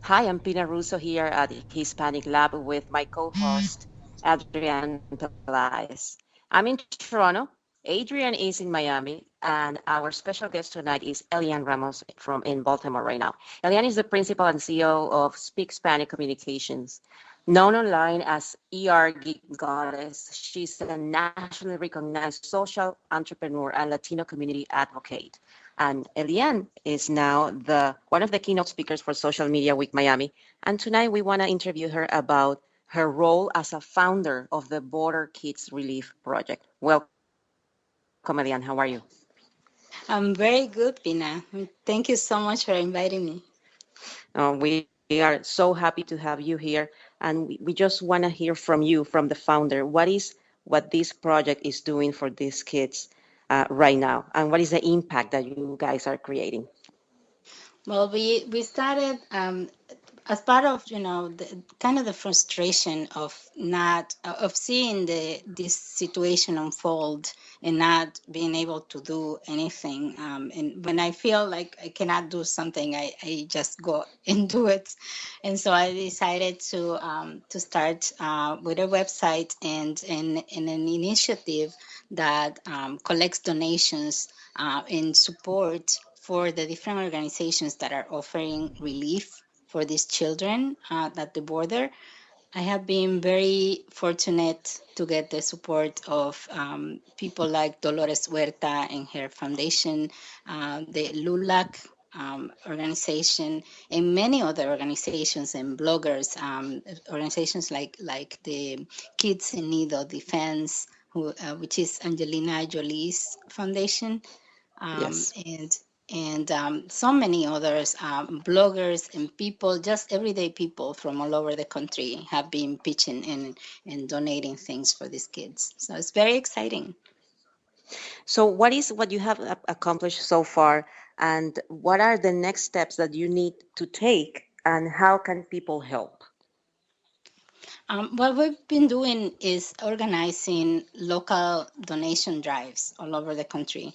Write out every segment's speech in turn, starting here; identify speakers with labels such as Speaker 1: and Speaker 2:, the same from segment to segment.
Speaker 1: Hi, I'm Pina Russo here at the Hispanic Lab with my co-host, Adrian Pelaez. I'm in Toronto. Adrian is in Miami, and our special guest tonight is Elianne Ramos from in Baltimore right now. Elianne is the principal and CEO of Speak Spanish Communications, known online as ER Geek Goddess. She's a nationally recognized social entrepreneur and Latino community advocate. And Elianne is now the one of the keynote speakers for Social Media Week Miami. And tonight we want to interview her about her role as a founder of the Border Kids Relief Project. Welcome, Elianne. How are you?
Speaker 2: I'm very good, Pina. Thank you so much for inviting me.
Speaker 1: We are so happy to have you here. And we just want to hear from you, from the founder. What this project is doing for these kids right now? And what is the impact that you guys are creating?
Speaker 2: Well, we started as part of the kind of the frustration of not of seeing this situation unfold and not being able to do anything. And when I feel like I cannot do something, I just go and do it. And so I decided to start with a website and an initiative that collects donations in support for the different organizations that are offering relief for these children at the border. I have been very fortunate to get the support of people like Dolores Huerta and her foundation, the LULAC organization, and many other organizations and bloggers, organizations like the Kids in Need of Defense, which is Angelina Jolie's foundation,
Speaker 1: Yes.
Speaker 2: and so many others, bloggers and people, just everyday people from all over the country have been pitching and donating things for these kids. So it's very exciting.
Speaker 1: So, what is what you have accomplished so far, and what are the next steps that you need to take, and how can people help?
Speaker 2: What we've been doing is organizing local donation drives all over the country.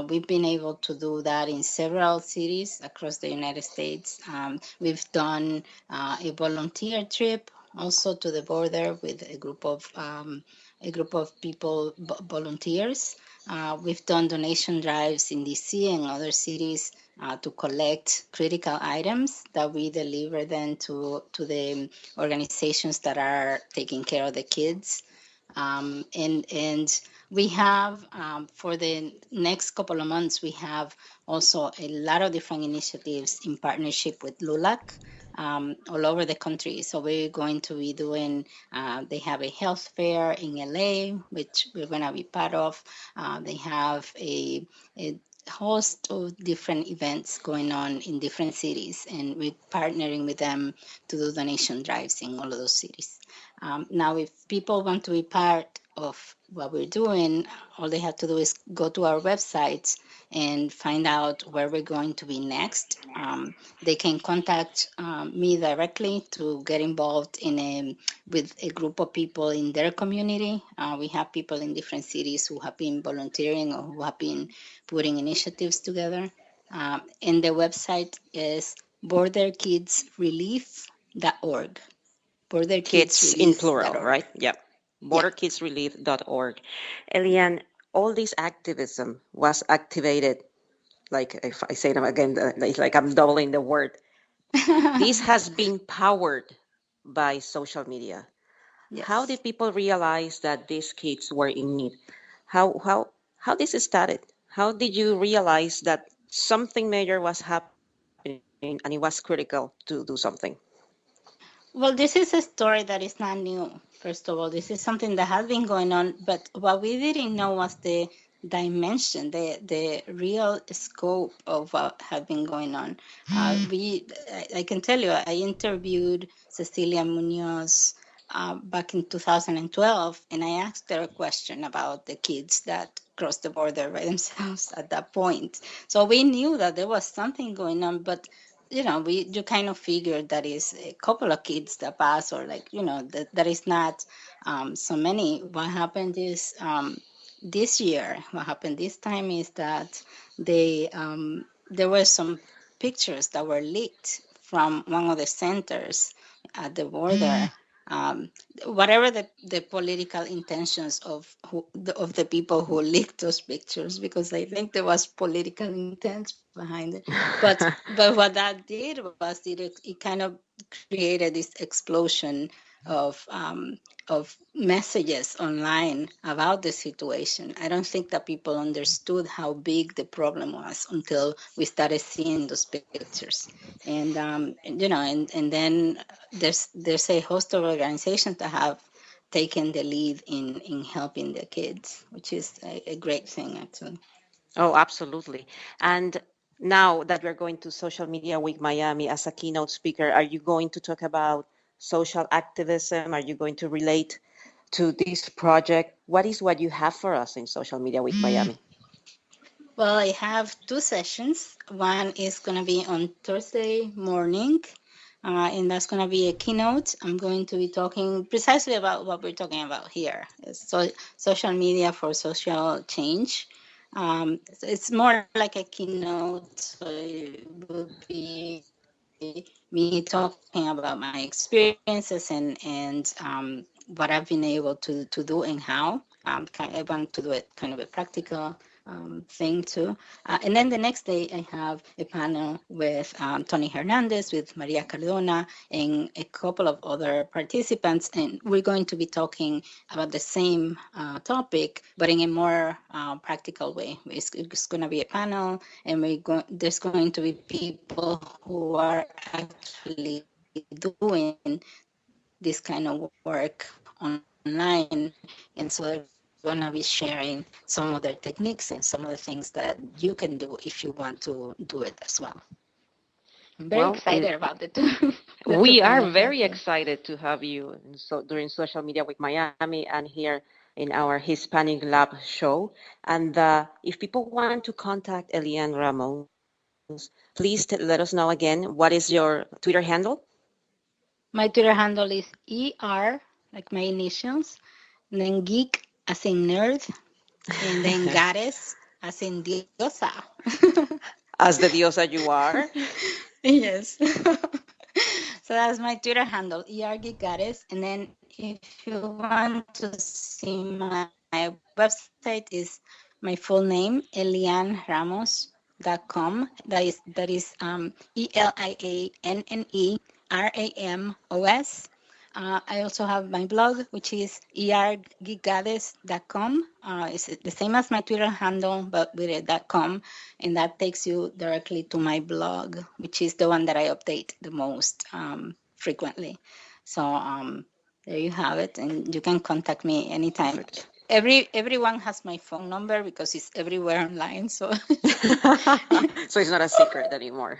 Speaker 2: We've been able to do that in several cities across the United States. We've done a volunteer trip also to the border with a group of people, volunteers. We've done donation drives in DC and other cities to collect critical items that we deliver then to the organizations that are taking care of the kids. And we have for the next couple of months, we have also a lot of different initiatives in partnership with LULAC all over the country. So we're going to be doing, they have a health fair in LA, which we're going to be part of. They have a host of different events going on in different cities, and we're partnering with them to do donation drives in all of those cities. Now, if people want to be part of what we're doing, all they have to do is go to our website and find out where we're going to be next. They can contact me directly to get involved with a group of people in their community. We have people in different cities who have been volunteering or who have been putting initiatives together. And the website is borderkidsrelief.org.
Speaker 1: Kids in plural,
Speaker 2: Borderkidsrelief.org.
Speaker 1: right? Yep.
Speaker 2: Yeah.
Speaker 1: Borderkidsrelief.org. Eliane, all this activism was activated, like if I say them again, it's like I'm doubling the word. This has been powered by social media. How
Speaker 2: Yes.
Speaker 1: did people realize that these kids were in need? How this started? How did you realize that something major was happening and it was critical to do something?
Speaker 2: Well, this is a story that is not new. First of all, this is something that has been going on, but what we didn't know was the dimension, the real scope of what had been going on. I can tell you, I interviewed Cecilia Munoz back in 2012, and I asked her a question about the kids that crossed the border by themselves at that point. So we knew that there was something going on, but you kind of figured that is a couple of kids that pass, or like that is not so many. What happened is this year, what happened this time is that there were some pictures that were leaked from one of the centers at the border. Um, Whatever the political intentions of the people who leaked those pictures, because I think there was political intent behind it. But what that did was it kind of created this explosion of messages online about the situation. I don't think that people understood how big the problem was until we started seeing those pictures. And and then there's a host of organizations that have taken the lead in helping the kids, which is a great thing actually.
Speaker 1: Oh, absolutely. And now that we're going to Social Media Week Miami as a keynote speaker, are you going to talk about social activism? Are you going to relate to this project? What is what you have for us in Social Media Week Miami?
Speaker 2: Well, I have two sessions. One is going to be on Thursday morning, and that's going to be a keynote. I'm going to be talking precisely about what we're talking about here. So, social media for social change. It's more like a keynote, so it will be me talking about my experiences and what I've been able to do and how. I want to do it kind of a practical thing too. And then the next day, I have a panel with Tony Hernandez, with Maria Cardona, and a couple of other participants. And we're going to be talking about the same topic, but in a more practical way. It's going to be a panel, and there's going to be people who are actually doing this kind of work online. And so they're going to be sharing some of their techniques and some of the things that you can do if you want to do it as well. I'm very excited
Speaker 1: Well,
Speaker 2: about the two
Speaker 1: we
Speaker 2: panels.
Speaker 1: are very excited to have you during Social Media Week Miami and here in our Hispanic Lab show. And if people want to contact Elianne Ramos, please let us know again. What is your Twitter handle?
Speaker 2: My Twitter handle is ER, like my initials, and then geek as in nerd, and then goddess as in diosa.
Speaker 1: As the diosa you are.
Speaker 2: Yes. So that's my Twitter handle, ERG Goddess. And then if you want to see my website, is my full name, elianneramos.com. That is ELIANNERAMOS. I also have my blog, which is ergeekgoddess.com. It's the same as my Twitter handle, but with a .com, and that takes you directly to my blog, which is the one that I update the most frequently. So there you have it, and you can contact me anytime.
Speaker 1: Perfect.
Speaker 2: Everyone has my phone number because it's everywhere online. So
Speaker 1: So it's not a secret anymore.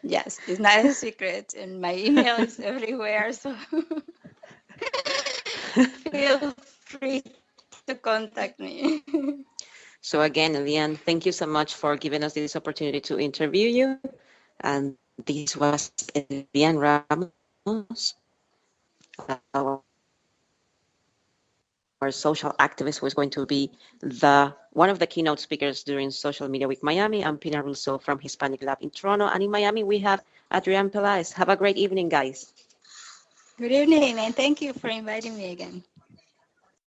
Speaker 2: yes, it's not a secret, and my email is everywhere. So feel free to contact me.
Speaker 1: So again, Elianne, thank you so much for giving us this opportunity to interview you. And this was Elianne Ramos, our social activist who is going to be one of the keynote speakers during Social Media Week Miami. I'm Pina Russo from Hispanic Lab in Toronto. And in Miami, we have Adrienne Pelaez. Have a great evening, guys.
Speaker 2: Good evening, and thank you for inviting me again.